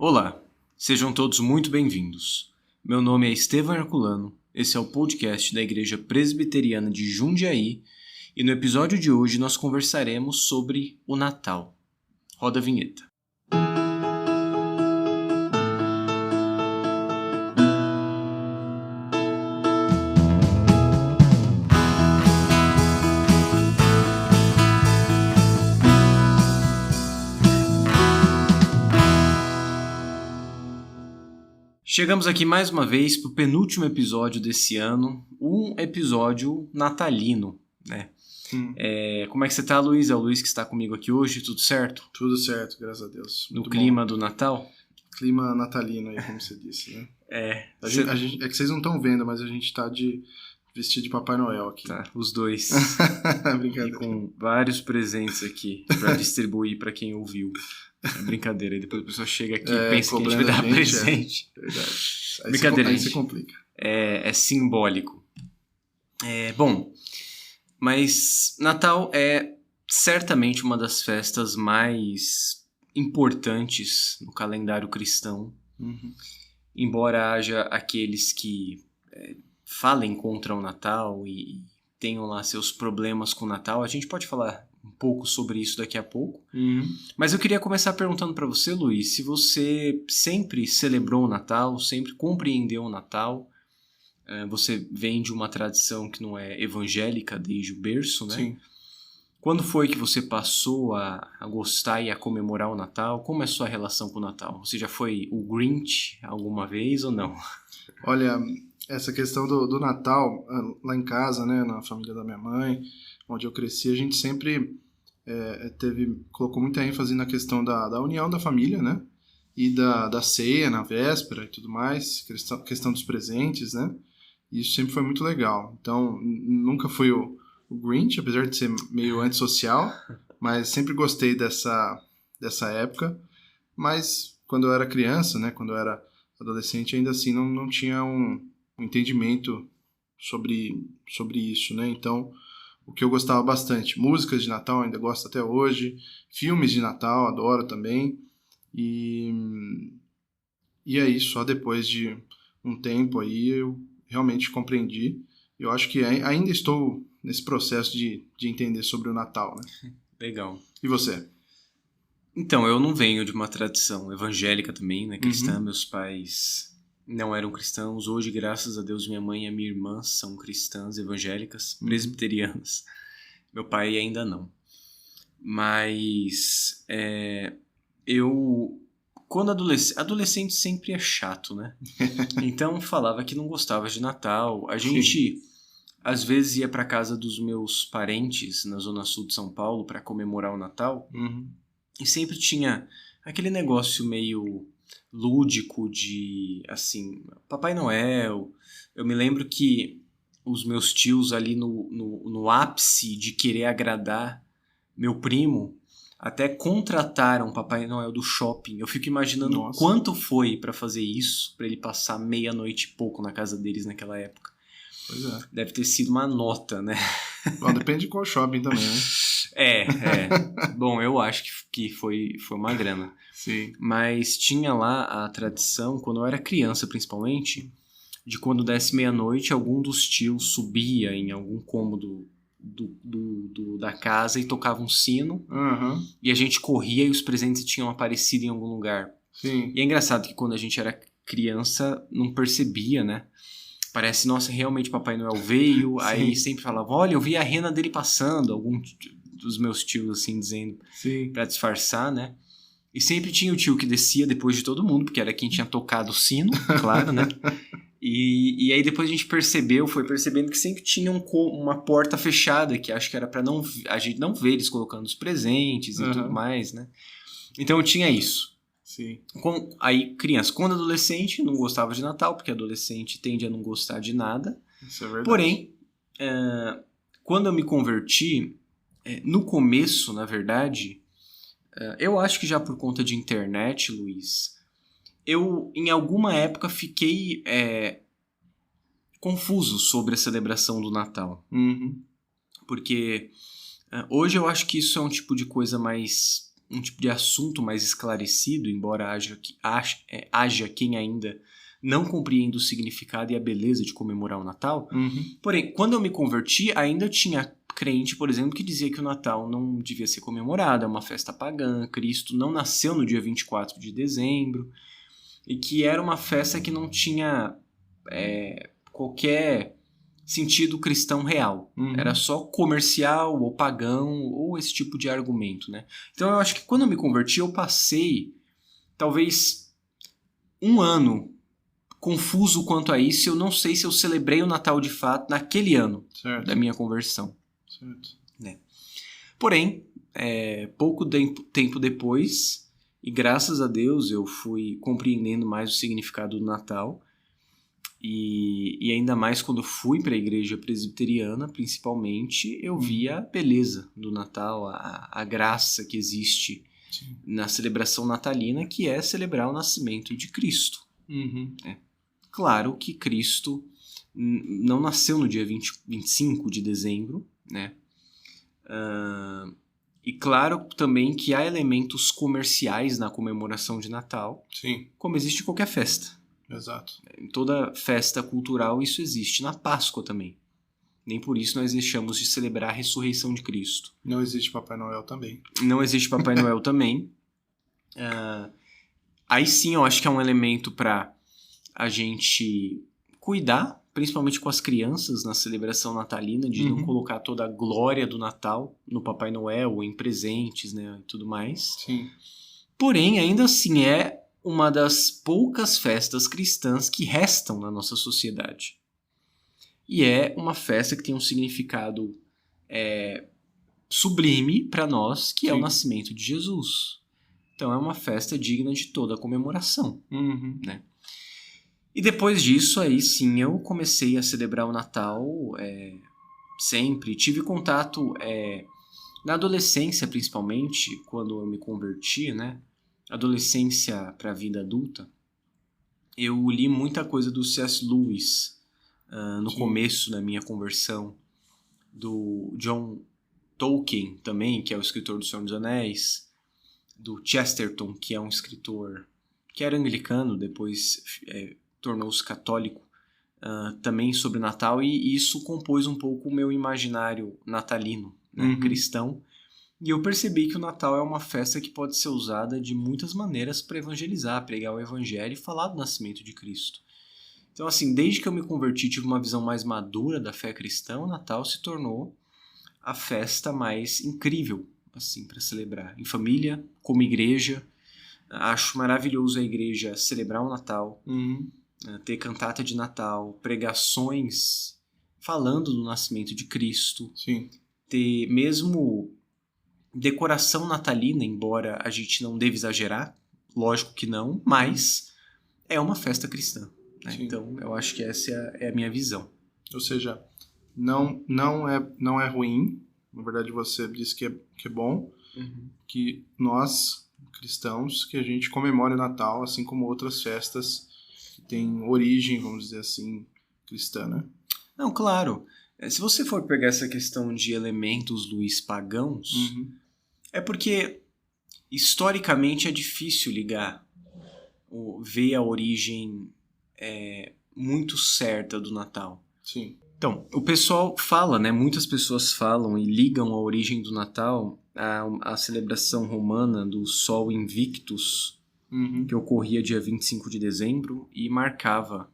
Olá, sejam todos muito bem-vindos. Meu nome é Estevão Herculano, esse é o podcast da Igreja Presbiteriana de Jundiaí e no episódio de hoje nós conversaremos sobre o Natal. Roda a vinheta. Chegamos aqui mais uma vez para o penúltimo episódio desse ano, um episódio natalino, né? Como é que você tá, Luiz? É o Luiz que está comigo aqui hoje, tudo certo? Tudo certo, graças a Deus. No clima do Natal? Clima natalino aí, como você disse, né? É que vocês não estão vendo, mas a gente tá vestido de Papai Noel aqui. Tá, os dois. Brincadeira. E com vários presentes aqui para distribuir para quem ouviu. É brincadeira, e depois a pessoa chega aqui e pensa que a gente vai dar presente. Verdade. Brincadeira, aí você complica. É simbólico. Bom, mas Natal é certamente uma das festas mais importantes no calendário cristão. Uhum. Embora haja aqueles que falem contra o Natal e tenham lá seus problemas com o Natal, a gente pode falar um pouco sobre isso daqui a pouco. Uhum. Mas eu queria começar perguntando para você, Luiz, se você sempre celebrou o Natal, sempre compreendeu o Natal. Você vem de uma tradição que não é evangélica desde o berço, né? Sim. Quando foi que você passou a gostar e a comemorar o Natal? Como é a sua relação com o Natal? Você já foi o Grinch alguma vez ou não? Olha, essa questão do Natal, lá em casa, né, na família da minha mãe, onde eu cresci, a gente sempre colocou muita ênfase na questão da união da família, né? E da ceia na véspera e tudo mais, questão dos presentes, né? E isso sempre foi muito legal. Então, nunca fui o Grinch, apesar de ser meio antissocial, mas sempre gostei dessa época. Mas quando eu era criança, né? Quando eu era adolescente, ainda assim não tinha um entendimento sobre isso, né? Então, o que eu gostava bastante, músicas de Natal, ainda gosto até hoje, filmes de Natal, adoro também, e aí só depois de um tempo aí eu realmente compreendi. Eu acho que ainda estou nesse processo de entender sobre o Natal, né? Legal. E você? Então, eu não venho de uma tradição evangélica também, né, cristã. Uhum. Meus pais não eram cristãos. Hoje, graças a Deus, minha mãe e a minha irmã são cristãs evangélicas, presbiterianas. Meu pai ainda não. Mas eu, quando adolescente sempre é chato, né? Então falava que não gostava de Natal. A gente às vezes ia para casa dos meus parentes na zona sul de São Paulo para comemorar o Natal. Uhum. E sempre tinha aquele negócio meio lúdico de, assim, Papai Noel. Eu me lembro que os meus tios ali no ápice de querer agradar meu primo, até contrataram Papai Noel do shopping. Eu fico imaginando Nossa. Quanto foi para fazer isso, para ele passar meia-noite e pouco na casa deles naquela época. Pois é. Deve ter sido uma nota, né? Bom, depende de qual shopping também, né? Bom, eu acho que foi uma grana. Sim. Mas tinha lá a tradição, quando eu era criança principalmente, de quando desse meia-noite, algum dos tios subia em algum cômodo da casa e tocava um sino. Uhum. E a gente corria e os presentes tinham aparecido em algum lugar. Sim. E é engraçado que quando a gente era criança, não percebia, né? Parece, nossa, realmente Papai Noel veio. Sim. Aí sempre falava, olha, eu vi a rena dele passando. Algum dos meus tios, assim, dizendo, Sim. pra disfarçar, né? E sempre tinha o tio que descia depois de todo mundo, porque era quem tinha tocado o sino, claro, né? E aí depois a gente foi percebendo que sempre tinha uma porta fechada, que acho que era pra a gente não ver eles colocando os presentes e tudo mais, né? Então eu tinha isso. Sim. Aí criança, quando adolescente, não gostava de Natal, porque adolescente tende a não gostar de nada. Isso é verdade. Porém, quando eu me converti, no começo, na verdade, eu acho que já por conta de internet, Luiz, eu em alguma época fiquei confuso sobre a celebração do Natal. Uhum. Porque hoje eu acho que isso é um tipo de coisa mais um tipo de assunto mais esclarecido, embora haja quem ainda não compreenda o significado e a beleza de comemorar o Natal. Porém, quando eu me converti, ainda tinha crente, por exemplo, que dizia que o Natal não devia ser comemorado, é uma festa pagã, Cristo não nasceu no dia 24 de dezembro, e que era uma festa que não tinha qualquer sentido cristão real. Era só comercial ou pagão ou esse tipo de argumento, né? Então eu acho que quando eu me converti, eu passei talvez um ano confuso quanto a isso. Eu não sei se eu celebrei o Natal de fato naquele ano da minha conversão. Certo. Né? Porém, pouco tempo depois, e graças a Deus eu fui compreendendo mais o significado do Natal. E ainda mais quando fui para a igreja presbiteriana, principalmente, eu vi a beleza do Natal, a graça que existe na celebração natalina, que é celebrar o nascimento de Cristo. Claro que Cristo não nasceu no dia 25 de dezembro, né? E claro também que há elementos comerciais na comemoração de Natal, como existe em qualquer festa. Exato. Em toda festa cultural isso existe. Na Páscoa também. Nem por isso nós deixamos de celebrar a ressurreição de Cristo. Não existe Papai Noel também. Não existe Papai Noel também. Aí sim eu acho que é um elemento para a gente cuidar, principalmente com as crianças na celebração natalina, de não colocar toda a glória do Natal no Papai Noel ou em presentes, né, e tudo mais. Sim. Porém, ainda assim é uma das poucas festas cristãs que restam na nossa sociedade. E é uma festa que tem um significado sublime para nós, que é o nascimento de Jesus. Então é uma festa digna de toda a comemoração. Né? E depois disso, aí sim, eu comecei a celebrar o Natal sempre. Tive contato na adolescência, principalmente, quando eu me converti, né? Adolescência para a vida adulta, eu li muita coisa do C.S. Lewis no começo da minha conversão, do John Tolkien também, que é o escritor do Senhor dos Anéis, do Chesterton, que é um escritor que era anglicano, depois tornou-se católico, também sobre Natal, e isso compôs um pouco o meu imaginário natalino, né, cristão. E eu percebi que o Natal é uma festa que pode ser usada de muitas maneiras para evangelizar, pregar o evangelho e falar do nascimento de Cristo. Então, assim, desde que eu me converti, tive uma visão mais madura da fé cristã, o Natal se tornou a festa mais incrível, assim, para celebrar. Em família, como igreja, acho maravilhoso a igreja celebrar o Natal, ter cantata de Natal, pregações falando do nascimento de Cristo, ter mesmo decoração natalina, embora a gente não deva exagerar, lógico que não, mas é uma festa cristã. Né? Então, eu acho que essa é a minha visão. Ou seja, não é ruim, na verdade você disse que é bom, que nós, cristãos, que a gente comemore o Natal, assim como outras festas que têm origem, vamos dizer assim, cristã, né? Não, claro. Se você for pegar essa questão de elementos, Luiz, pagãos, é porque historicamente é difícil ligar, ver a origem muito certa do Natal. Sim. Então, o pessoal fala, né? Muitas pessoas falam e ligam a origem do Natal à celebração romana do Sol Invictus, que ocorria dia 25 de dezembro e marcava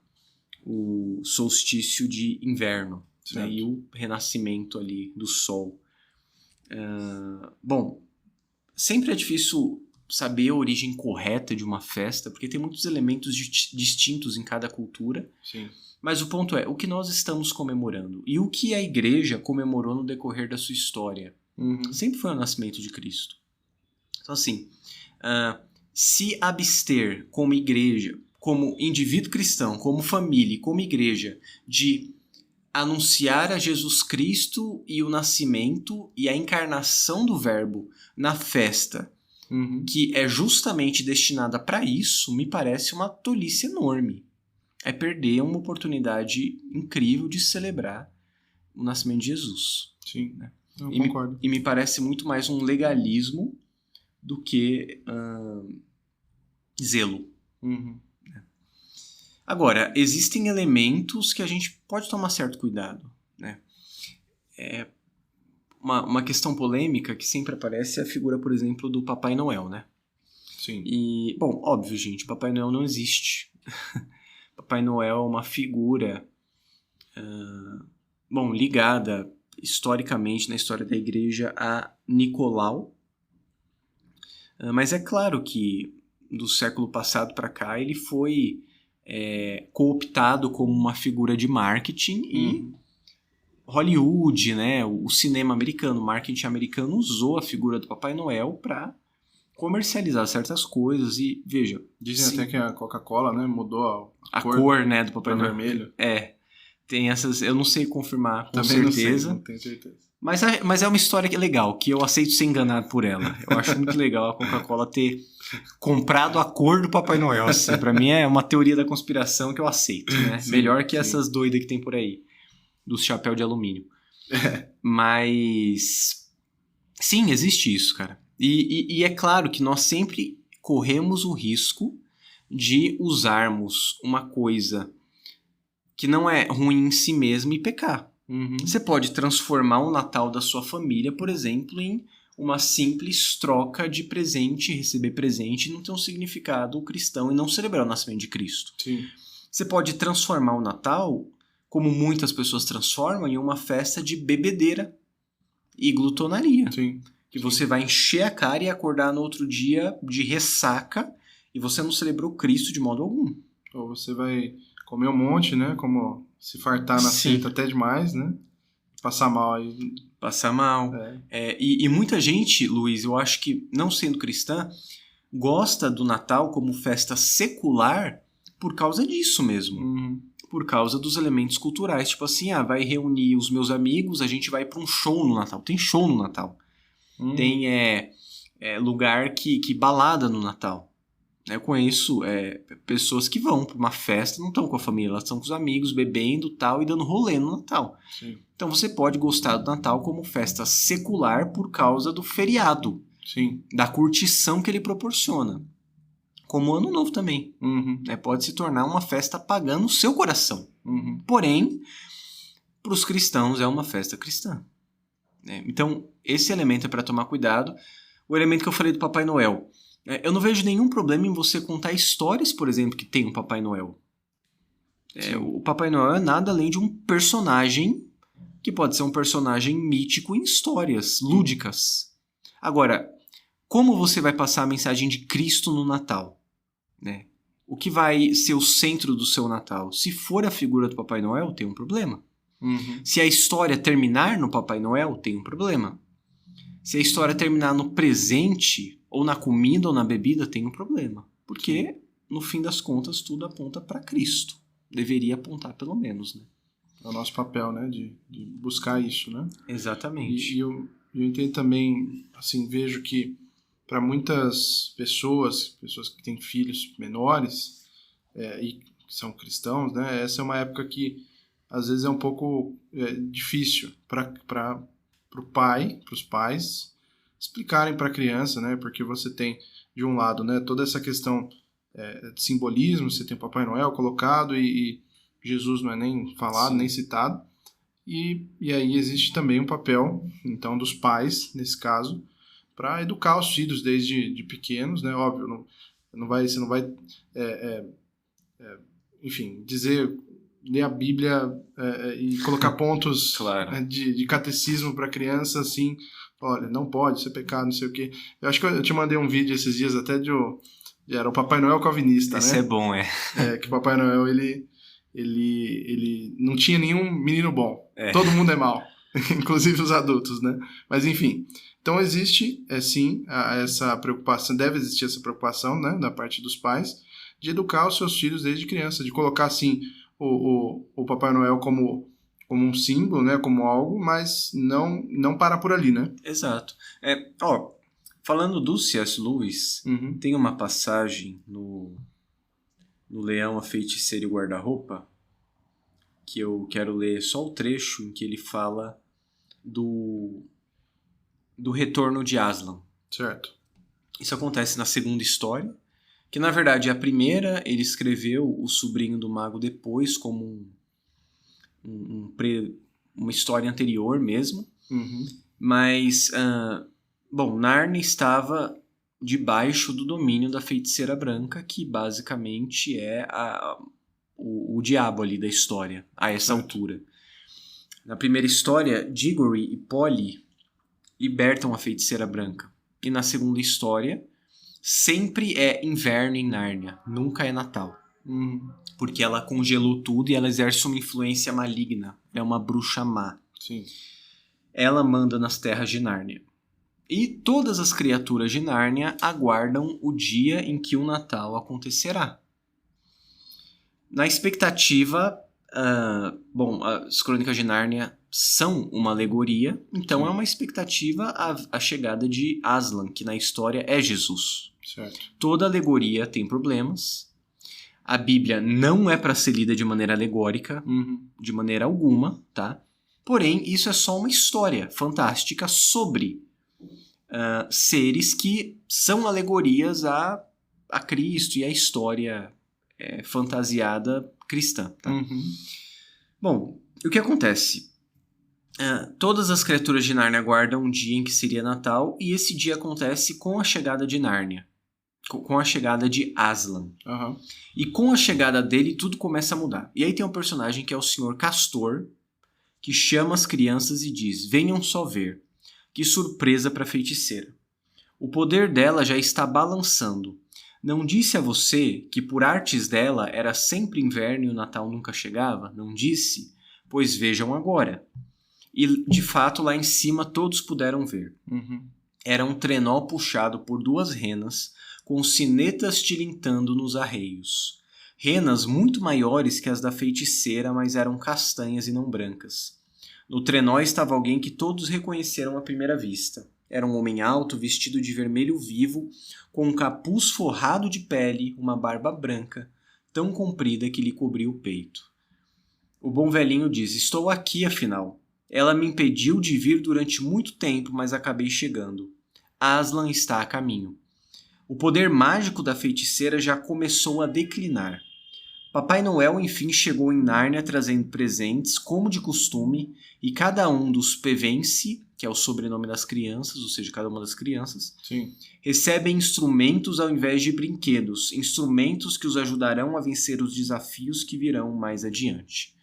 o solstício de inverno, né, e o renascimento ali do Sol. Bom, sempre é difícil saber a origem correta de uma festa, porque tem muitos elementos distintos em cada cultura. Sim. Mas o ponto é, o que nós estamos comemorando? E o que a igreja comemorou no decorrer da sua história? Sempre foi o nascimento de Cristo. Então, assim, se abster como igreja, como indivíduo cristão, como família, como igreja, de anunciar a Jesus Cristo e o nascimento e a encarnação do Verbo na festa, que é justamente destinada para isso, me parece uma tolice enorme. É perder uma oportunidade incrível de celebrar o nascimento de Jesus. Sim, né? eu concordo. E me parece muito mais um legalismo do que zelo. Uhum. Agora, existem elementos que a gente pode tomar certo cuidado, né? Uma questão polêmica que sempre aparece é a figura, por exemplo, do Papai Noel, né? Sim. E, bom, óbvio, gente, Papai Noel não existe. Papai Noel é uma figura, ligada historicamente na história da igreja a Nicolau. Mas é claro que do século passado para cá ele foi cooptado como uma figura de marketing e Hollywood, né, o cinema americano, o marketing americano usou a figura do Papai Noel para comercializar certas coisas e, veja... Dizem até que a Coca-Cola, né, mudou a cor, né, do Papai Noel. Vermelho. Tem essas... Eu não sei confirmar com Também certeza. Não tenho certeza. Mas é uma história que é legal, que eu aceito ser enganado por ela. Eu acho muito legal a Coca-Cola ter comprado a cor do Papai Noel. Assim. Pra mim é uma teoria da conspiração que eu aceito, né? Sim, melhor que essas doidas que tem por aí, dos chapéus de alumínio. Mas... sim, existe isso, cara. E é claro que nós sempre corremos o risco de usarmos uma coisa que não é ruim em si mesma e pecar. Você pode transformar o Natal da sua família, por exemplo, em uma simples troca de presente, receber presente e não ter um significado cristão e não celebrar o nascimento de Cristo. Sim. Você pode transformar o Natal, como muitas pessoas transformam, em uma festa de bebedeira e glutonaria. Sim. Que você vai encher a cara e acordar no outro dia de ressaca e você não celebrou Cristo de modo algum. Ou você vai comer um monte, né? Como se fartar na seita até demais, né? Passar mal aí. Passar mal. E muita gente, Luiz, eu acho que, não sendo cristã, gosta do Natal como festa secular por causa disso mesmo. Por causa dos elementos culturais. Tipo assim, vai reunir os meus amigos, a gente vai para um show no Natal. Tem show no Natal. Tem lugar que balada no Natal. Eu conheço pessoas que vão para uma festa, não estão com a família, elas estão com os amigos, bebendo tal e dando rolê no Natal. Sim. Então você pode gostar do Natal como festa secular por causa do feriado. Sim. Da curtição que ele proporciona. Como o Ano Novo também. Pode se tornar uma festa pagã no seu coração. Porém, para os cristãos é uma festa cristã. Então, esse elemento é para tomar cuidado. O elemento que eu falei do Papai Noel. Eu não vejo nenhum problema em você contar histórias, por exemplo, que tem um Papai Noel. O Papai Noel é nada além de um personagem que pode ser um personagem mítico em histórias lúdicas. Agora, como você vai passar a mensagem de Cristo no Natal? O que vai ser o centro do seu Natal? Se for a figura do Papai Noel, tem um problema. Se a história terminar no Papai Noel, tem um problema. Se a história terminar no presente, ou na comida, ou na bebida, tem um problema. Porque, no fim das contas, tudo aponta para Cristo. Deveria apontar, pelo menos, né? É o nosso papel, né? De buscar isso, né? Exatamente. E eu entendo também, assim, vejo que para muitas pessoas que têm filhos menores e que são cristãos, né? Essa é uma época que às vezes é um pouco difícil para os pais explicarem para a criança, né? Porque você tem, de um lado, né, toda essa questão de simbolismo, você tem o Papai Noel colocado e Jesus não é nem falado, nem citado. E aí existe também um papel, então, dos pais, nesse caso, para educar os filhos desde de pequenos, né? Óbvio, você não vai enfim, ler a Bíblia e colocar pontos claro. de catecismo para criança, assim, olha, não pode, isso é pecado, não sei o quê. Eu acho que eu te mandei um vídeo esses dias até era o Papai Noel calvinista, Esse né? é bom, Que o Papai Noel, ele não tinha nenhum menino bom. Todo mundo é mau, inclusive os adultos, né? Mas, enfim, então existe, sim, essa preocupação, deve existir essa preocupação, né, da parte dos pais, de educar os seus filhos desde criança, de colocar, assim, o Papai Noel como um símbolo, né, como algo, mas não parar por ali, né? Exato. Falando do C.S. Lewis, tem uma passagem no Leão, a Feiticeira e o Guarda-Roupa que eu quero ler só o trecho em que ele fala do retorno de Aslan. Certo. Isso acontece na segunda história, que na verdade a primeira ele escreveu o sobrinho do mago depois como uma história anterior mesmo. Uhum. Mas, bom, Nárnia estava debaixo do domínio da feiticeira branca, que basicamente é o diabo ali da história, a essa altura. Na primeira história, Digory e Polly libertam a feiticeira branca. E na segunda história, sempre é inverno em Nárnia, nunca é Natal. Porque ela congelou tudo e ela exerce uma influência maligna. É uma bruxa má. Sim. Ela manda nas terras de Nárnia. E todas as criaturas de Nárnia aguardam o dia em que o Natal acontecerá. Na expectativa, as Crônicas de Nárnia são uma alegoria, então é uma expectativa a chegada de Aslan, que na história é Jesus. Certo. Toda alegoria tem problemas. A Bíblia não é para ser lida de maneira alegórica, de maneira alguma, tá? Porém, isso é só uma história fantástica sobre seres que são alegorias a Cristo e a história fantasiada cristã. Tá? Bom, o que acontece? Todas as criaturas de Nárnia aguardam um dia em que seria Natal, e esse dia acontece com a chegada de Nárnia, com a chegada de Aslan. E com a chegada dele, tudo começa a mudar. E aí tem um personagem que é o Senhor Castor, que chama as crianças e diz: venham só ver. Que surpresa para a feiticeira. O poder dela já está balançando. Não disse a você que por artes dela era sempre inverno e o Natal nunca chegava? Não disse? Pois vejam agora. E de fato lá em cima todos puderam ver. Era um trenó puxado por 2 renas com sinetas tilintando nos arreios. Renas muito maiores que as da feiticeira, mas eram castanhas e não brancas. No trenó estava alguém que todos reconheceram à primeira vista. Era um homem alto, vestido de vermelho vivo, com um capuz forrado de pele, uma barba branca, tão comprida que lhe cobria o peito. O bom velhinho diz: estou aqui, afinal. Ela me impediu de vir durante muito tempo, mas acabei chegando. Aslan está a caminho. O poder mágico da feiticeira já começou a declinar. Papai Noel, enfim, chegou em Nárnia trazendo presentes, como de costume, e cada um dos Pevensie, que é o sobrenome das crianças, ou seja, cada uma das crianças, recebem instrumentos ao invés de brinquedos, instrumentos que os ajudarão a vencer os desafios que virão mais adiante.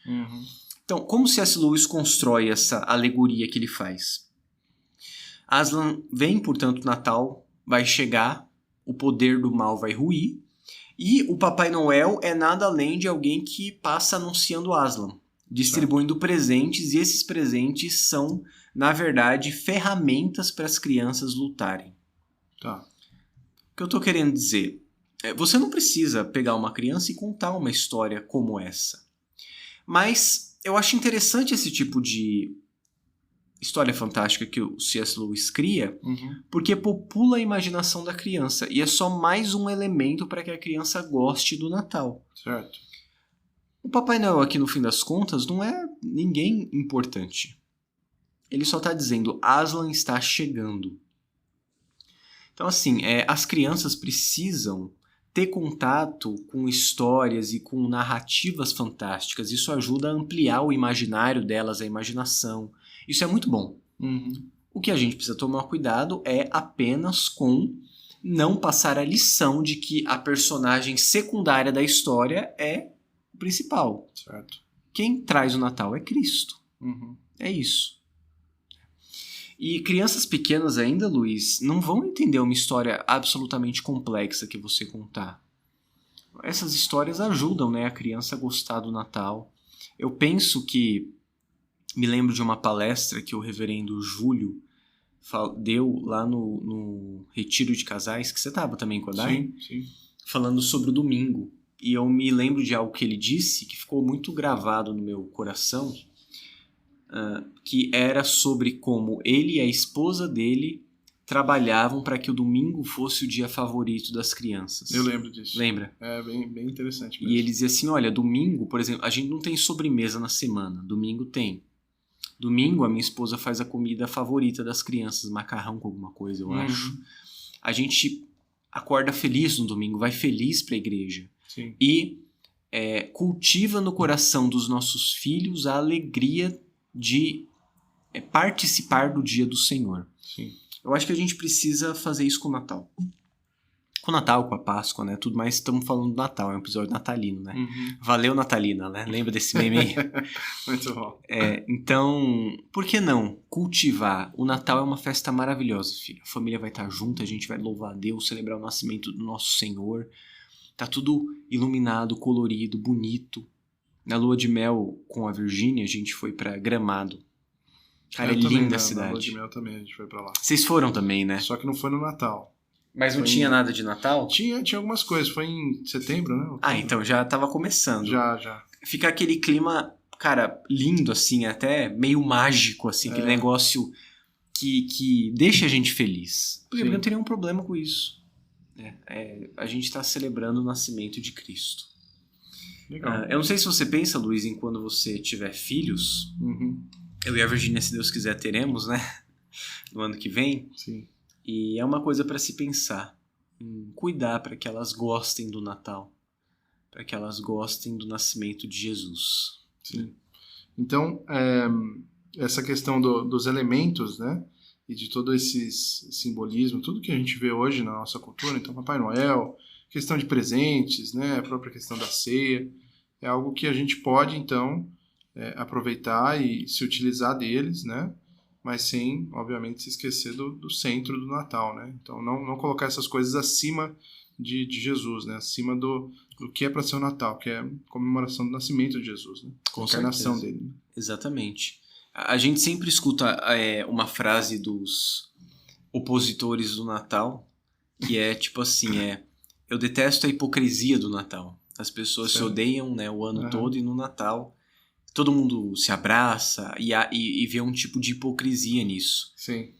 Então, como C.S. Lewis constrói essa alegoria que ele faz? Aslan vem, portanto, Natal vai chegar, o poder do mal vai ruir, e o Papai Noel é nada além de alguém que passa anunciando Aslan, distribuindo presentes, e esses presentes são, na verdade, ferramentas para as crianças lutarem. Tá. O que eu estou querendo dizer? Você não precisa pegar uma criança e contar uma história como essa. Mas eu acho interessante esse tipo de história fantástica que o C.S. Lewis cria, porque popula a imaginação da criança e é só mais um elemento para que a criança goste do Natal. Certo. O Papai Noel aqui, no fim das contas, não é ninguém importante. Ele só está dizendo: Aslan está chegando. Então, assim, as crianças precisam ter contato com histórias e com narrativas fantásticas. Isso ajuda a ampliar o imaginário delas, a imaginação. Isso é muito bom. O que a gente precisa tomar cuidado é apenas com não passar a lição de que a personagem secundária da história é o principal. Certo. Quem traz o Natal é Cristo. É isso. E crianças pequenas ainda, Luiz, não vão entender uma história absolutamente complexa que você contar. Essas histórias ajudam, né, a criança a gostar do Natal. Eu penso que me lembro de uma palestra que o reverendo Júlio deu lá no Retiro de Casais, que você estava também com a Dai? Sim. Falando sobre o domingo. E eu me lembro de algo que ele disse, que ficou muito gravado no meu coração, que era sobre como ele e a esposa dele trabalhavam para que o domingo fosse o dia favorito das crianças. Eu lembro disso. Lembra? É bem interessante mesmo. E ele dizia assim, olha, domingo, por exemplo, a gente não tem sobremesa na semana, domingo tem. Domingo a minha esposa faz a comida favorita das crianças, macarrão com alguma coisa, eu acho. A gente acorda feliz no domingo, vai feliz para a igreja. Sim. E cultiva no coração dos nossos filhos a alegria de participar do dia do Senhor. Sim. Eu acho que a gente precisa fazer isso com o Natal. Com o Natal, com a Páscoa, né? Tudo mais, estamos falando do Natal, é um episódio natalino, né? Uhum. Valeu, Natalina, né? Lembra desse meme aí? Muito bom. Então, por que não cultivar? O Natal é uma festa maravilhosa, filho. A família vai estar junto, a gente vai louvar a Deus, celebrar o nascimento do nosso Senhor. Tá tudo iluminado, colorido, bonito. Na lua de mel com a Virgínia, a gente foi pra Gramado. Cara, é linda a cidade. Na lua de mel também a gente foi pra lá. Vocês foram também, né? Só que não foi no Natal. Mas não tinha nada de Natal? Tinha algumas coisas. Foi em setembro, né? Outubro. Então já tava começando. Já. Fica aquele clima, cara, lindo, assim, até meio mágico, assim, aquele negócio que deixa a gente feliz. Porque eu não tenho nenhum problema com isso. A gente tá celebrando o nascimento de Cristo. Legal. Eu não sei se você pensa, Luiz, em quando você tiver filhos. Uhum. Eu e a Virgínia, se Deus quiser, teremos, né? No ano que vem. Sim. E é uma coisa para se pensar, em cuidar para que elas gostem do Natal, para que elas gostem do nascimento de Jesus. Sim. Então, essa questão dos elementos, né, e de todo esse simbolismo, tudo que a gente vê hoje na nossa cultura, então Papai Noel, questão de presentes, né, a própria questão da ceia, é algo que a gente pode, então, aproveitar e se utilizar deles, né, mas sem, obviamente, se esquecer do centro do Natal, né? Então, não colocar essas coisas acima de Jesus, né? Acima do que é para ser o Natal, que é a comemoração do nascimento de Jesus, né? Com a encarnação certeza. dele. Exatamente. A gente sempre escuta uma frase dos opositores do Natal, que é tipo assim, eu detesto a hipocrisia do Natal. As pessoas se odeiam, né, o ano todo, e no Natal todo mundo se abraça e vê um tipo de hipocrisia nisso. Sim.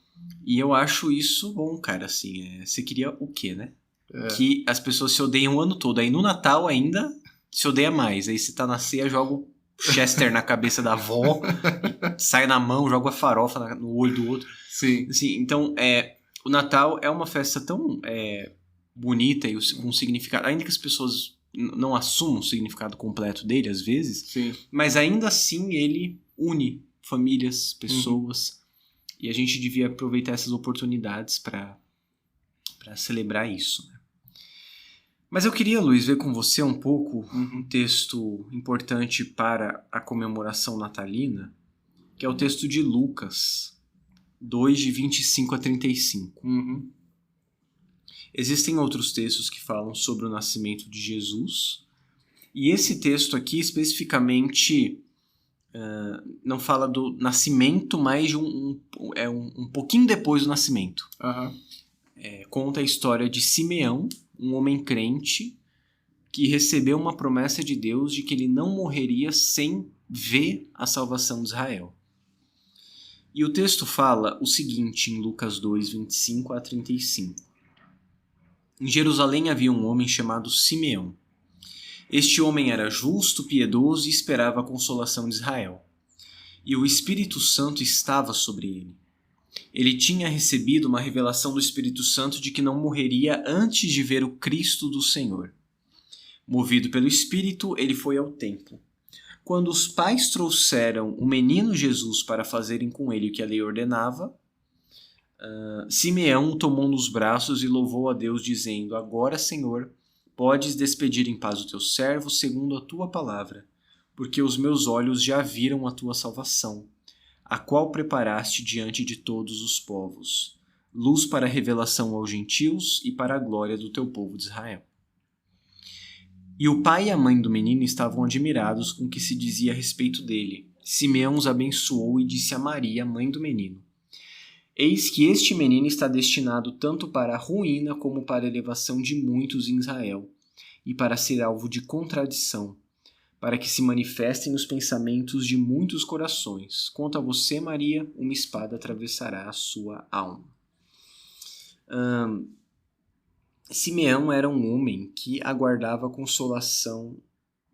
E eu acho isso bom, cara, assim, você queria o quê, né? Que as pessoas se odeiam o ano todo, aí no Natal ainda se odeia mais, aí você tá na ceia, joga o Chester na cabeça da avó, sai na mão, joga a farofa no olho do outro. Sim. Assim, então, o Natal é uma festa tão bonita e com um significado, ainda que as pessoas não assumam o significado completo dele, às vezes, Sim. mas ainda assim ele une famílias, pessoas, e a gente devia aproveitar essas oportunidades para celebrar isso. Né? Mas eu queria, Luiz, ver com você um pouco um texto importante para a comemoração natalina, que é o texto de Lucas 2, de 25 a 35. Existem outros textos que falam sobre o nascimento de Jesus, e esse texto aqui especificamente não fala do nascimento, mas de um pouquinho depois do nascimento. Conta a história de Simeão, um homem crente, que recebeu uma promessa de Deus de que ele não morreria sem ver a salvação de Israel. E o texto fala o seguinte em Lucas 2, 25 a 35. Em Jerusalém havia um homem chamado Simeão. Este homem era justo, piedoso e esperava a consolação de Israel. E o Espírito Santo estava sobre ele. Ele tinha recebido uma revelação do Espírito Santo de que não morreria antes de ver o Cristo do Senhor. Movido pelo Espírito, ele foi ao templo. Quando os pais trouxeram o menino Jesus para fazerem com ele o que a lei ordenava, Simeão o tomou nos braços e louvou a Deus, dizendo: Agora, Senhor, podes despedir em paz o teu servo segundo a tua palavra, porque os meus olhos já viram a tua salvação, a qual preparaste diante de todos os povos, luz para a revelação aos gentios e para a glória do teu povo de Israel. E o pai e a mãe do menino estavam admirados com o que se dizia a respeito dele. Simeão os abençoou e disse a Maria, mãe do menino: Eis que este menino está destinado tanto para a ruína como para a elevação de muitos em Israel, e para ser alvo de contradição, para que se manifestem os pensamentos de muitos corações. Quanto a você, Maria, uma espada atravessará a sua alma. Simeão era um homem que aguardava a consolação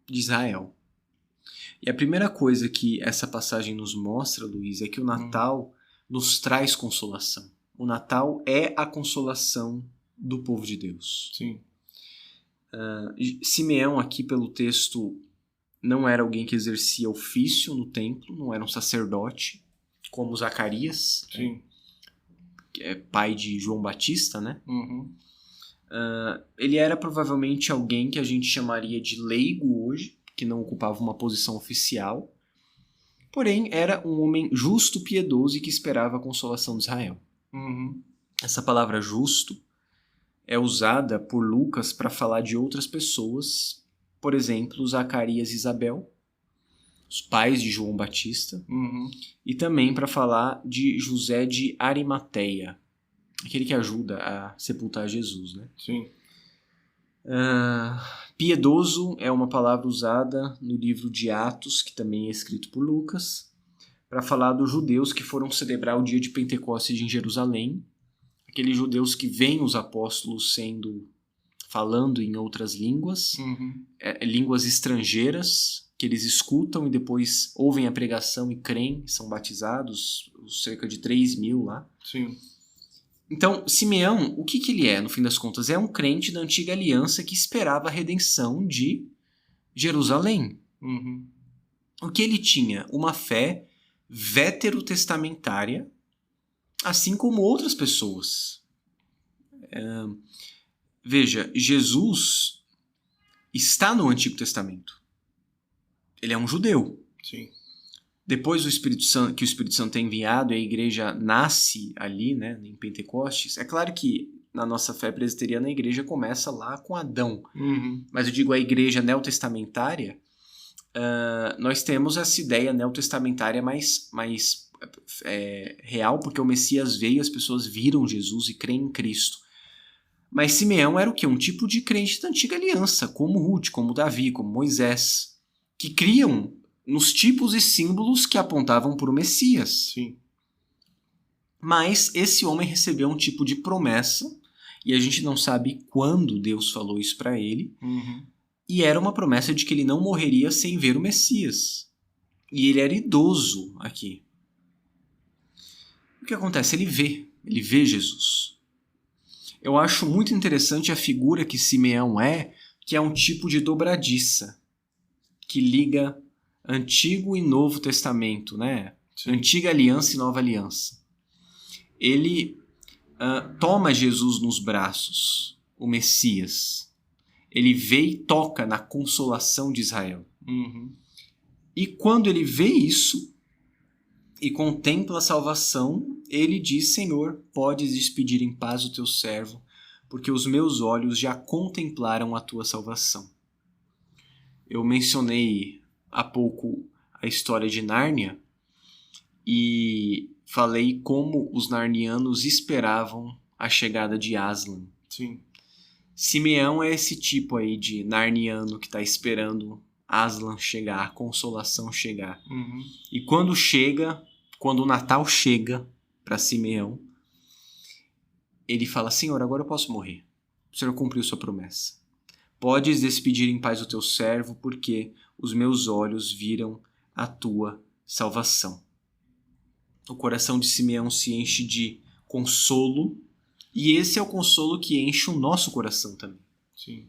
de Israel. E a primeira coisa que essa passagem nos mostra, Luiz, é que o Natal nos traz consolação. O Natal é a consolação do povo de Deus. Sim. Simeão aqui pelo texto não era alguém que exercia ofício no templo, não era um sacerdote, como Zacarias, Sim. que é pai de João Batista, né? Uhum. Ele era provavelmente alguém que a gente chamaria de leigo hoje, que não ocupava uma posição oficial, porém era um homem justo, piedoso e que esperava a consolação de Israel. Uhum. Essa palavra justo é usada por Lucas para falar de outras pessoas, por exemplo, Zacarias e Isabel, os pais de João Batista, Uhum. e também para falar de José de Arimateia, aquele que ajuda a sepultar Jesus, né? Sim. Piedoso é uma palavra usada no livro de Atos, que também é escrito por Lucas, para falar dos judeus que foram celebrar o dia de Pentecostes em Jerusalém, aqueles judeus que veem os apóstolos falando em outras línguas, Uhum. línguas estrangeiras, que eles escutam e depois ouvem a pregação e creem, são batizados, cerca de 3.000 lá. Sim. Então, Simeão, o que ele é, no fim das contas? É um crente da antiga aliança que esperava a redenção de Jerusalém. Uhum. O que ele tinha? Uma fé veterotestamentária, assim como outras pessoas. Veja, Jesus está no Antigo Testamento. Ele é um judeu. Sim. Depois que o Espírito Santo é enviado e a igreja nasce ali, né, em Pentecostes, é claro que na nossa fé presbiteriana a igreja começa lá com Adão. Uhum. Mas eu digo a igreja neotestamentária, nós temos essa ideia neotestamentária mais real, porque o Messias veio, as pessoas viram Jesus e creem em Cristo. Mas Simeão era o quê? Um tipo de crente da antiga aliança, como Ruth, como Davi, como Moisés, que criam nos tipos e símbolos que apontavam para o Messias. Sim. Mas esse homem recebeu um tipo de promessa, e a gente não sabe quando Deus falou isso para ele, Uhum. e era uma promessa de que ele não morreria sem ver o Messias. E ele era idoso aqui. O que acontece? Ele vê Jesus. Eu acho muito interessante a figura que Simeão que é um tipo de dobradiça, que liga Antigo e Novo Testamento, né? Sim. Antiga Aliança e Nova Aliança. Ele toma Jesus nos braços, o Messias. Ele vê e toca na consolação de Israel. Uhum. E quando ele vê isso e contempla a salvação, ele diz: Senhor, podes despedir em paz o teu servo, porque os meus olhos já contemplaram a tua salvação. Eu mencionei há pouco a história de Nárnia e falei como os narnianos esperavam a chegada de Aslan. Sim. Simeão é esse tipo aí de narniano que está esperando Aslan chegar, a consolação chegar. Uhum. E quando o Natal chega para Simeão, ele fala: Senhor, agora eu posso morrer. O Senhor cumpriu sua promessa. Podes despedir em paz o teu servo, porque os meus olhos viram a tua salvação. O coração de Simeão se enche de consolo, e esse é o consolo que enche o nosso coração também. Sim.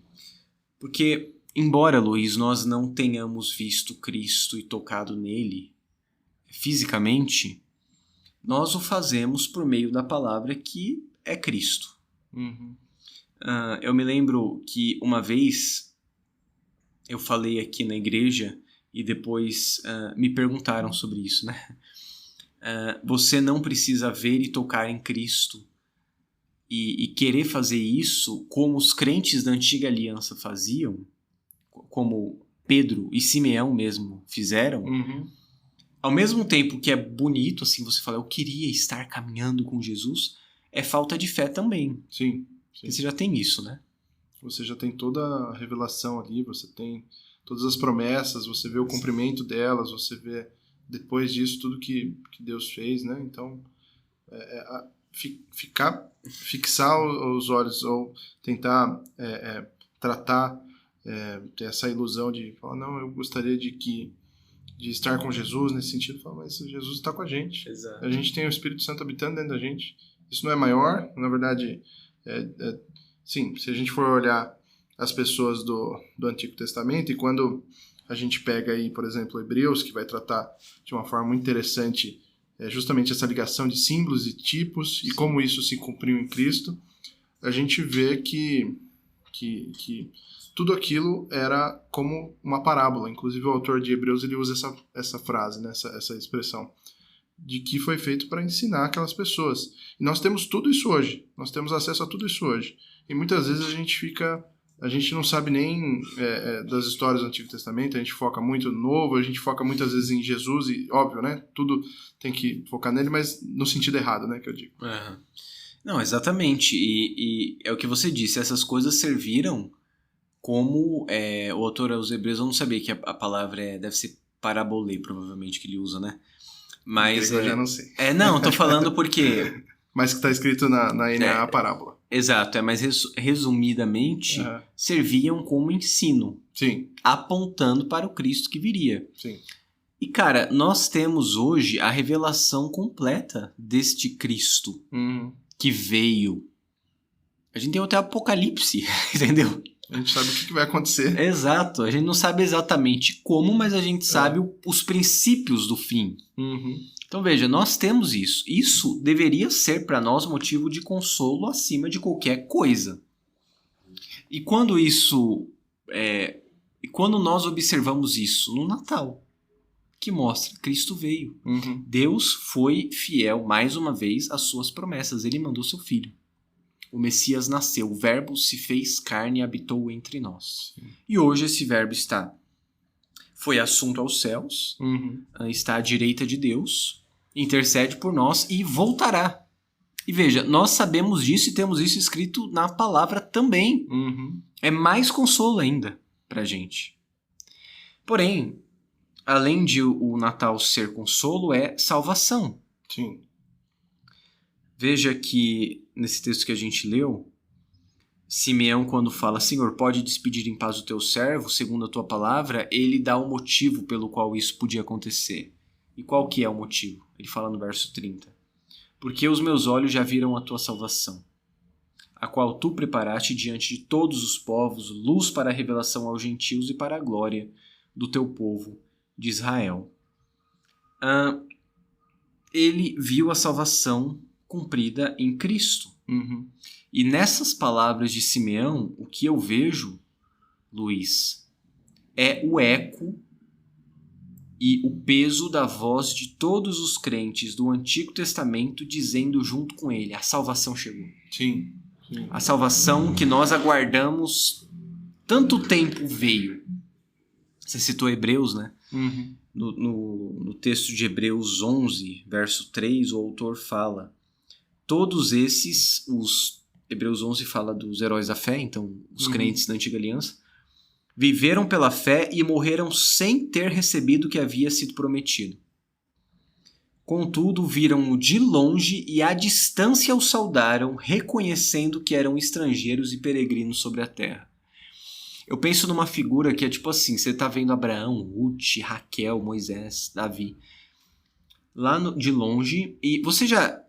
Porque, embora, Luiz, nós não tenhamos visto Cristo e tocado nele fisicamente, nós o fazemos por meio da palavra que é Cristo. Uhum. Eu me lembro que uma vez eu falei aqui na igreja e depois me perguntaram sobre isso, né? Você não precisa ver e tocar em Cristo e querer fazer isso como os crentes da antiga aliança faziam, como Pedro e Simeão mesmo fizeram. Uhum. Ao mesmo tempo que é bonito, assim, você fala, eu queria estar caminhando com Jesus, é falta de fé também. Sim. Porque você já tem isso, né? Você já tem toda a revelação ali, você tem todas as promessas, você vê o cumprimento delas, você vê depois disso tudo que Deus fez, né? Então, fixar os olhos ou tentar tratar, ter essa ilusão de falar, não, eu gostaria de estar com Jesus nesse sentido, falar, mas Jesus está com a gente. Exato. A gente tem o Espírito Santo habitando dentro da gente. Isso não é maior, na verdade, Sim, se a gente for olhar as pessoas do Antigo Testamento, e quando a gente pega aí, por exemplo, Hebreus, que vai tratar de uma forma muito interessante justamente essa ligação de símbolos e tipos e como isso se cumpriu em Cristo, a gente vê que tudo aquilo era como uma parábola. Inclusive o autor de Hebreus ele usa essa frase, né? essa expressão, de que foi feito para ensinar aquelas pessoas. E nós temos tudo isso hoje, nós temos acesso a tudo isso hoje. E muitas vezes a gente não sabe nem das histórias do Antigo Testamento, a gente foca muito no Novo, a gente foca muitas vezes em Jesus, e óbvio, né? Tudo tem que focar nele, mas no sentido errado, né? Que eu digo. Uhum. Não, exatamente. E é o que você disse, essas coisas serviram como o autor aos Hebreus, eu não sabia que a palavra deve ser parabolê, provavelmente, que ele usa, né? Mas eu já não sei. Não, tô falando porque... Mas que está escrito na NAA a parábola. Exato, mas resumidamente, serviam como ensino. Sim. Apontando para o Cristo que viria. Sim. E, cara, nós temos hoje a revelação completa deste Cristo que veio. A gente tem até Apocalipse, entendeu? A gente sabe o que vai acontecer. Exato, a gente não sabe exatamente como, mas a gente sabe os princípios do fim. Então veja, nós temos isso. Isso deveria ser para nós motivo de consolo acima de qualquer coisa. E quando quando nós observamos isso no Natal, que mostra Cristo veio. Deus foi fiel mais uma vez às suas promessas. Ele mandou seu filho. O Messias nasceu, o Verbo se fez carne e habitou entre nós. Sim. E hoje esse Verbo foi assunto aos céus, está à direita de Deus, intercede por nós e voltará. E veja, nós sabemos disso e temos isso escrito na palavra também. É mais consolo ainda pra gente. Porém, além de o Natal ser consolo, é salvação. Sim. Veja que, nesse texto que a gente leu, Simeão, quando fala, Senhor, pode despedir em paz o teu servo, segundo a tua palavra, ele dá o motivo pelo qual isso podia acontecer. E qual que é o motivo? Ele fala no verso 30. Porque os meus olhos já viram a tua salvação, a qual tu preparaste diante de todos os povos, luz para a revelação aos gentios e para a glória do teu povo de Israel. Ele viu a salvação cumprida em Cristo. E nessas palavras de Simeão, o que eu vejo, Luiz, é o eco e o peso da voz de todos os crentes do Antigo Testamento dizendo junto com ele, a salvação chegou. Sim. A salvação que nós aguardamos tanto tempo veio. Você citou Hebreus, né? No texto de Hebreus 11, verso 3, o autor fala, todos esses, Hebreus 11 fala dos heróis da fé, então os crentes da antiga aliança, viveram pela fé e morreram sem ter recebido o que havia sido prometido. Contudo, viram-no de longe e à distância o saudaram, reconhecendo que eram estrangeiros e peregrinos sobre a terra. Eu penso numa figura que é tipo assim, você tá vendo Abraão, Ruth, Raquel, Moisés, Davi, lá de longe, e você já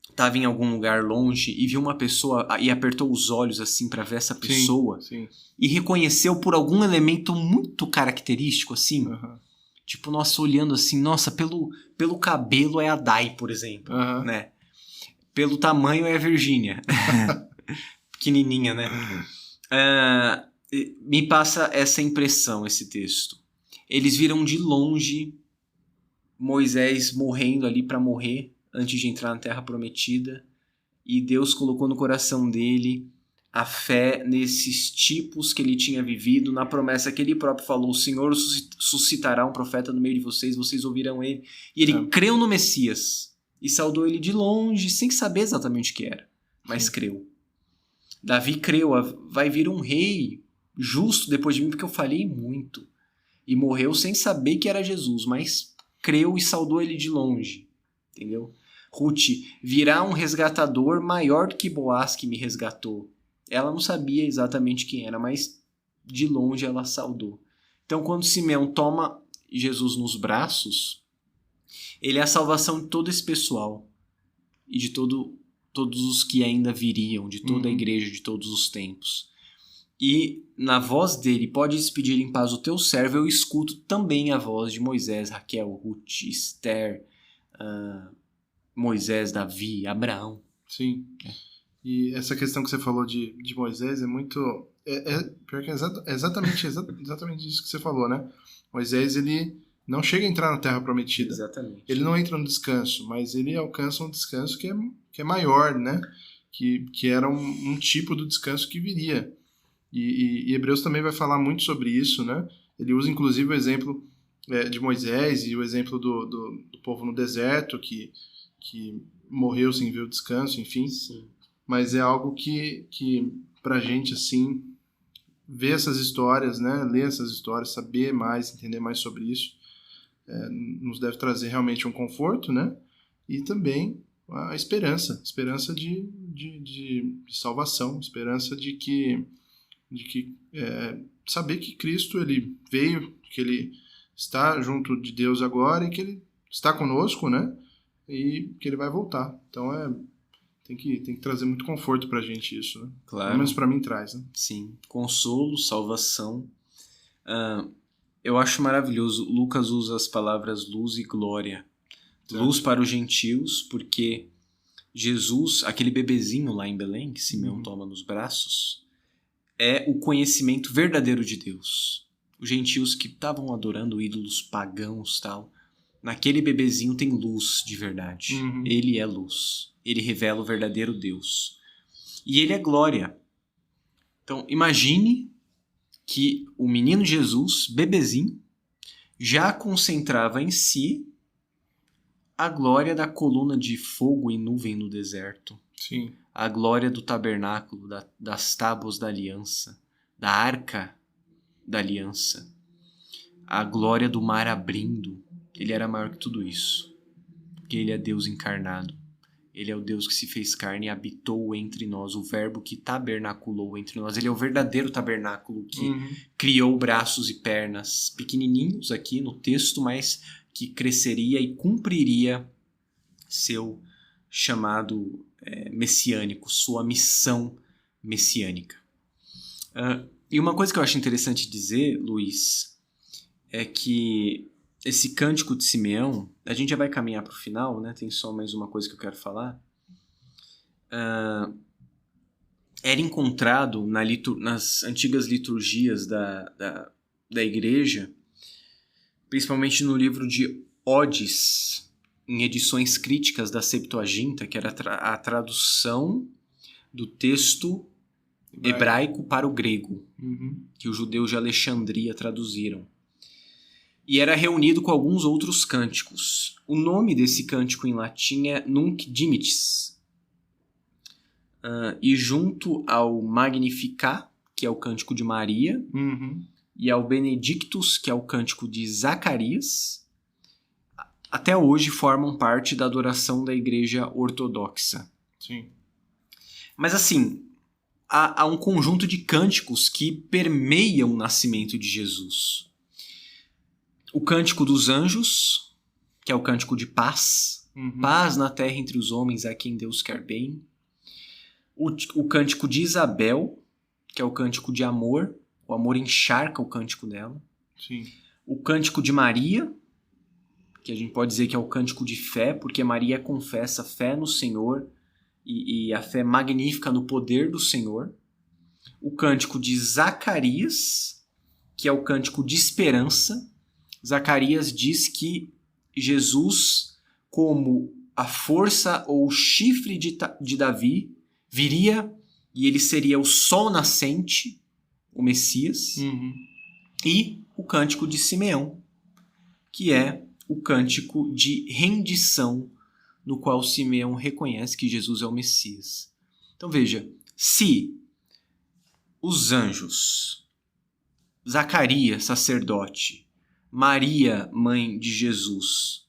estava em algum lugar longe e viu uma pessoa e apertou os olhos assim para ver essa pessoa sim. E reconheceu por algum elemento muito característico assim? Tipo, nossa, olhando assim, nossa, pelo cabelo é a Dai, por exemplo, né? Pelo tamanho é a Virgínia. Pequenininha, né? Me passa essa impressão, esse texto. Eles viram de longe Moisés morrendo ali para morrer antes de entrar na Terra Prometida, e Deus colocou no coração dele a fé nesses tipos que ele tinha vivido, na promessa que ele próprio falou, o Senhor suscitará um profeta no meio de vocês, vocês ouvirão ele, e ele creu no Messias, e saudou ele de longe, sem saber exatamente o que era, mas creu. Davi creu, vai vir um rei justo depois de mim, porque eu falhei muito, e morreu sem saber que era Jesus, mas creu e saudou ele de longe, entendeu? Ruth, virá um resgatador maior do que Boaz que me resgatou. Ela não sabia exatamente quem era, mas de longe ela saudou. Então, quando Simeão toma Jesus nos braços, ele é a salvação de todo esse pessoal e de toda todos os que ainda viriam, de toda a igreja, de todos os tempos. E na voz dele, pode despedir em paz o teu servo, eu escuto também a voz de Moisés, Raquel, Ruth, Esther, Moisés, Davi, Abraão. Sim. E essa questão que você falou de Moisés é muito... pior que é exatamente isso que você falou, né? Moisés, ele não chega a entrar na Terra Prometida. Exatamente. Ele não entra no descanso, mas ele alcança um descanso que é maior, né? Que era um tipo do descanso que viria. E Hebreus também vai falar muito sobre isso, né? Ele usa inclusive o exemplo de Moisés e o exemplo do povo no deserto que morreu sem ver o descanso, enfim. Sim. Mas é algo que pra gente, assim, ver essas histórias, né? Ler essas histórias, saber mais, entender mais sobre isso, nos deve trazer realmente um conforto, né? E também a esperança de salvação, esperança de que saber que Cristo ele veio, que ele está junto de Deus agora e que ele está conosco, né? E que ele vai voltar. Então tem que trazer muito conforto pra gente isso, né? Claro. Pelo menos pra mim traz, né? Sim, consolo, salvação. Eu acho maravilhoso, Lucas usa as palavras luz e glória. Luz para os gentios, porque Jesus, aquele bebezinho lá em Belém, que Simeão toma nos braços, é o conhecimento verdadeiro de Deus. Os gentios que estavam adorando ídolos pagãos, tal, naquele bebezinho tem luz de verdade. Ele é luz. Ele revela o verdadeiro Deus. E ele é glória. Então, imagine que o menino Jesus, bebezinho, já concentrava em si a glória da coluna de fogo e nuvem no deserto. Sim. A glória do tabernáculo, das tábuas da aliança, da arca da aliança, a glória do mar abrindo. Ele era maior que tudo isso, porque ele é Deus encarnado. Ele é o Deus que se fez carne e habitou entre nós, o verbo que tabernaculou entre nós. Ele é o verdadeiro tabernáculo que criou braços e pernas pequenininhos aqui no texto, mas que cresceria e cumpriria seu chamado messiânico, sua missão messiânica. E uma coisa que eu acho interessante dizer, Luiz, é que esse cântico de Simeão, a gente já vai caminhar para o final, né? Tem só mais uma coisa que eu quero falar. Era encontrado nas antigas liturgias da igreja, principalmente no livro de Odes, em edições críticas da Septuaginta, que era a tradução do texto hebraico para o grego, que os judeus de Alexandria traduziram. E era reunido com alguns outros cânticos. O nome desse cântico em latim é Nunc Dimittis. E junto ao Magnificat, que é o cântico de Maria, e ao Benedictus, que é o cântico de Zacarias, até hoje formam parte da adoração da igreja ortodoxa. Sim. Mas assim, há um conjunto de cânticos que permeiam o nascimento de Jesus. O cântico dos anjos, que é o cântico de paz. Paz na terra entre os homens a quem Deus quer bem. O cântico de Isabel, que é o cântico de amor. O amor encharca o cântico dela. Sim. O cântico de Maria, que a gente pode dizer que é o cântico de fé, porque Maria confessa fé no Senhor e a fé magnífica no poder do Senhor. O cântico de Zacarias, que é o cântico de esperança. Zacarias diz que Jesus, como a força ou o chifre de Davi, viria e ele seria o sol nascente, o Messias. E o cântico de Simeão, que é o cântico de rendição, no qual Simeão reconhece que Jesus é o Messias. Então veja, se os anjos, Zacarias, sacerdote, Maria, mãe de Jesus,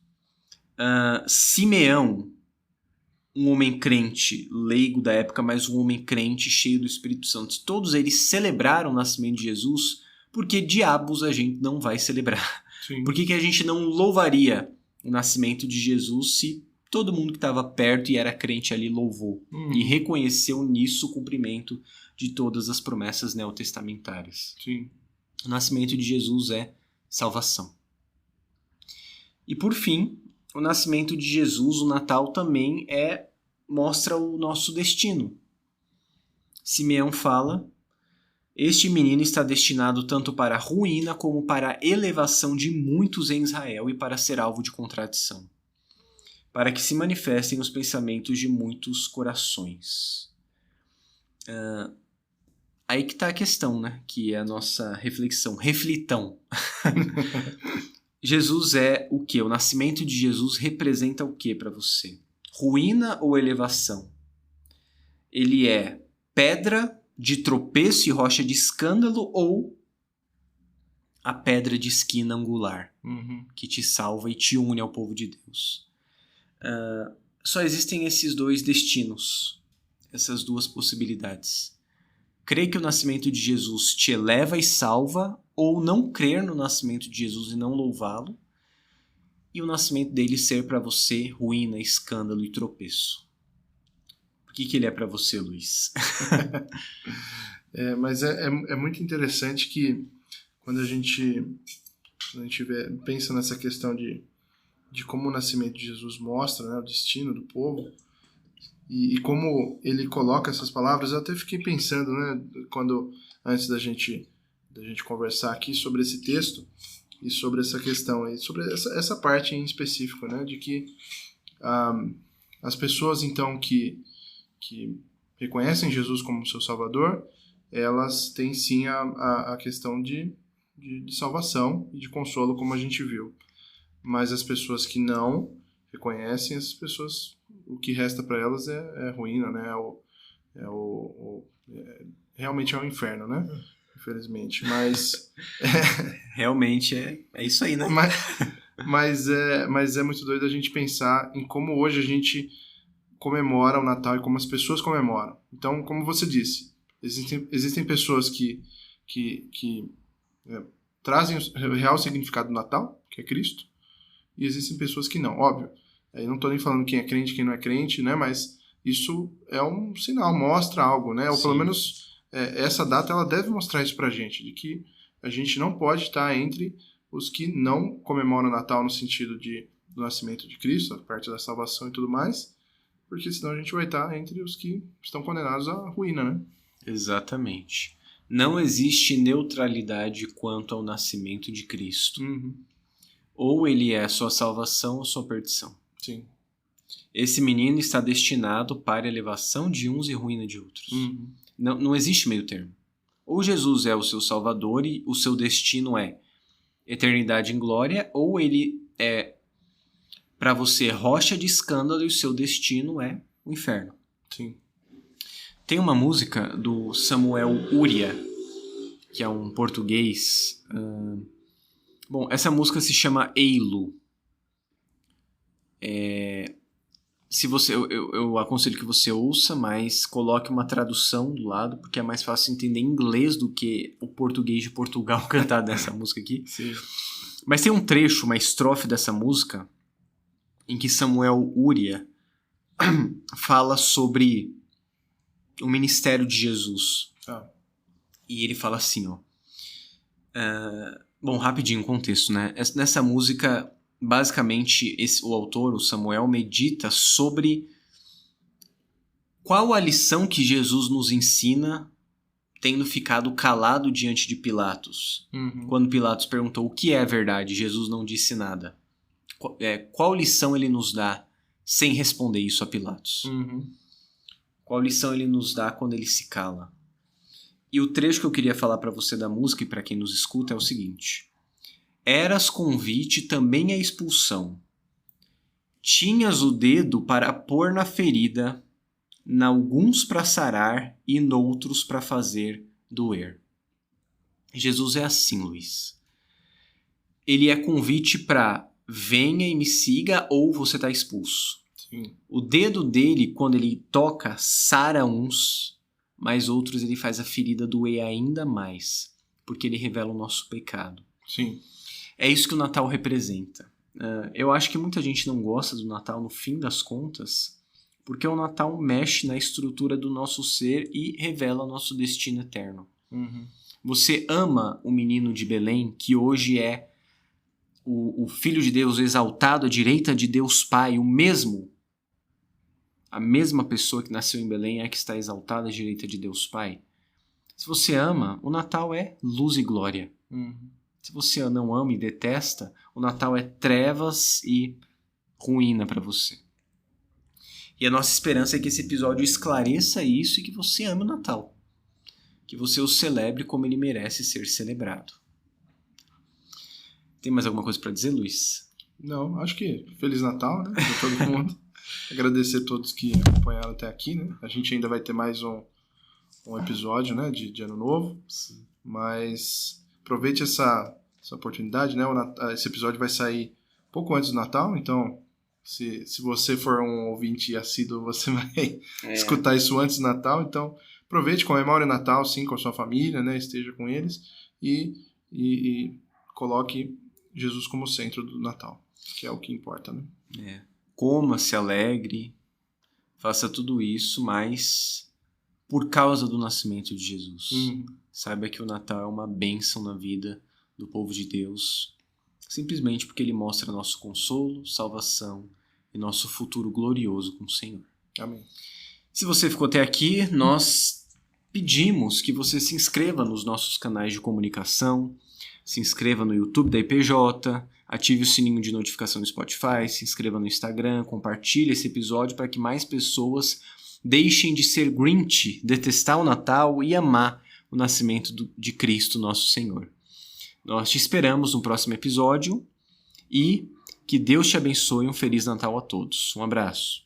Simeão, um homem crente, leigo da época, mas um homem crente cheio do Espírito Santo, todos eles celebraram o nascimento de Jesus, porque diabos a gente não vai celebrar? Sim. Por que a gente não louvaria o nascimento de Jesus se todo mundo que estava perto e era crente ali louvou. E reconheceu nisso o cumprimento de todas as promessas neotestamentárias. Sim. O nascimento de Jesus é salvação. E por fim, o nascimento de Jesus, o Natal, também mostra o nosso destino. Simeão fala: este menino está destinado tanto para a ruína como para a elevação de muitos em Israel e para ser alvo de contradição, para que se manifestem os pensamentos de muitos corações. Aí que está a questão, né? Que é a nossa reflexão. Reflitão. Jesus é o quê? O nascimento de Jesus representa o quê para você? Ruína ou elevação? Ele é pedra de tropeço e rocha de escândalo ou a pedra de esquina angular que te salva e te une ao povo de Deus? Só existem esses dois destinos, essas duas possibilidades. Crer que o nascimento de Jesus te eleva e salva, ou não crer no nascimento de Jesus e não louvá-lo, e o nascimento dele ser para você ruína, escândalo e tropeço. O que ele é para você, Luiz? Mas é muito interessante que quando a gente pensa nessa questão de como o nascimento de Jesus mostra, né, o destino do povo, e como ele coloca essas palavras, eu até fiquei pensando, né, antes da gente conversar aqui sobre esse texto e sobre essa questão, e sobre essa parte em específico, né, de que as pessoas, então, que reconhecem Jesus como seu Salvador, elas têm sim a questão de salvação e de consolo, como a gente viu. Mas as pessoas que não reconhecem, essas pessoas, o que resta para elas é ruína, né? Realmente é o inferno, né? Infelizmente. Mas realmente é isso aí, né? Mas é muito doido a gente pensar em como hoje a gente comemora o Natal e como as pessoas comemoram. Então, como você disse, existem pessoas que trazem o real significado do Natal, que é Cristo, e existem pessoas que não. Óbvio, eu não estou nem falando quem é crente e quem não é crente, né? Mas isso é um sinal, mostra algo, né? Ou pelo menos essa data ela deve mostrar isso pra gente, de que a gente não pode estar entre os que não comemoram o Natal no sentido do nascimento de Cristo, a parte da salvação e tudo mais, porque senão a gente vai estar entre os que estão condenados à ruína, né? Exatamente. Não existe neutralidade quanto ao nascimento de Cristo. Ou ele é sua salvação ou sua perdição. Sim. Esse menino está destinado para a elevação de uns e ruína de outros. Não existe meio termo. Ou Jesus é o seu salvador e o seu destino é eternidade em glória, ou ele é para você rocha de escândalo e o seu destino é o inferno. Sim. Tem uma música do Samuel Uria, que é um português. Bom, essa música se chama Eilu. Eu aconselho que você ouça, mas coloque uma tradução do lado, porque é mais fácil entender inglês do que o português de Portugal cantar dessa música aqui. Sim. Mas tem um trecho, uma estrofe dessa música, em que Samuel Uria fala sobre o ministério de Jesus. E ele fala assim, ó. Bom, rapidinho, contexto, né? Nessa música, basicamente, o autor, o Samuel, medita sobre qual a lição que Jesus nos ensina tendo ficado calado diante de Pilatos. Quando Pilatos perguntou o que é a verdade, Jesus não disse nada. Qual lição ele nos dá sem responder isso a Pilatos? Qual lição ele nos dá quando ele se cala? E o trecho que eu queria falar para você da música e para quem nos escuta é o seguinte: eras convite também a expulsão. Tinhas o dedo para pôr na ferida, nalguns para sarar e noutros para fazer doer. Jesus é assim, Luiz. Ele é convite para venha e me siga ou você está expulso. Sim. O dedo dele, quando ele toca, sara uns, mas outros ele faz a ferida doer ainda mais, porque ele revela o nosso pecado. Sim. É isso que o Natal representa. Eu acho que muita gente não gosta do Natal no fim das contas, porque o Natal mexe na estrutura do nosso ser e revela nosso destino eterno. Uhum. Você ama o menino de Belém, que hoje é o Filho de Deus exaltado à direita de Deus Pai, a mesma pessoa que nasceu em Belém é que está exaltada à direita de Deus Pai? Se você ama, o Natal é luz e glória. Uhum. Se você não ama e detesta, o Natal é trevas e ruína para você. E a nossa esperança é que esse episódio esclareça isso e que você ame o Natal. Que você o celebre como ele merece ser celebrado. Tem mais alguma coisa para dizer, Luiz? Não, acho que Feliz Natal, né, para todo mundo. Agradecer a todos que acompanharam até aqui, né? A gente ainda vai ter mais um episódio, né, de Ano Novo. Sim. Mas aproveite essa oportunidade, né? Esse episódio vai sair pouco antes do Natal, então se você for um ouvinte assíduo, você vai escutar isso antes do Natal. Então aproveite, comemore o Natal, sim, com a sua família, né? Esteja com eles e coloque Jesus como centro do Natal, que é o que importa, né? Coma, se alegre, faça tudo isso, mas por causa do nascimento de Jesus. Saiba que o Natal é uma bênção na vida do povo de Deus, simplesmente porque ele mostra nosso consolo, salvação e nosso futuro glorioso com o Senhor. Amém. Se você ficou até aqui, nós pedimos que você se inscreva nos nossos canais de comunicação, se inscreva no YouTube da IPJ, ative o sininho de notificação no Spotify, se inscreva no Instagram, compartilhe esse episódio para que mais pessoas deixem de ser Grinch, detestar o Natal e amar o nascimento de Cristo, nosso Senhor. Nós te esperamos no próximo episódio e que Deus te abençoe. Um Feliz Natal a todos. Um abraço.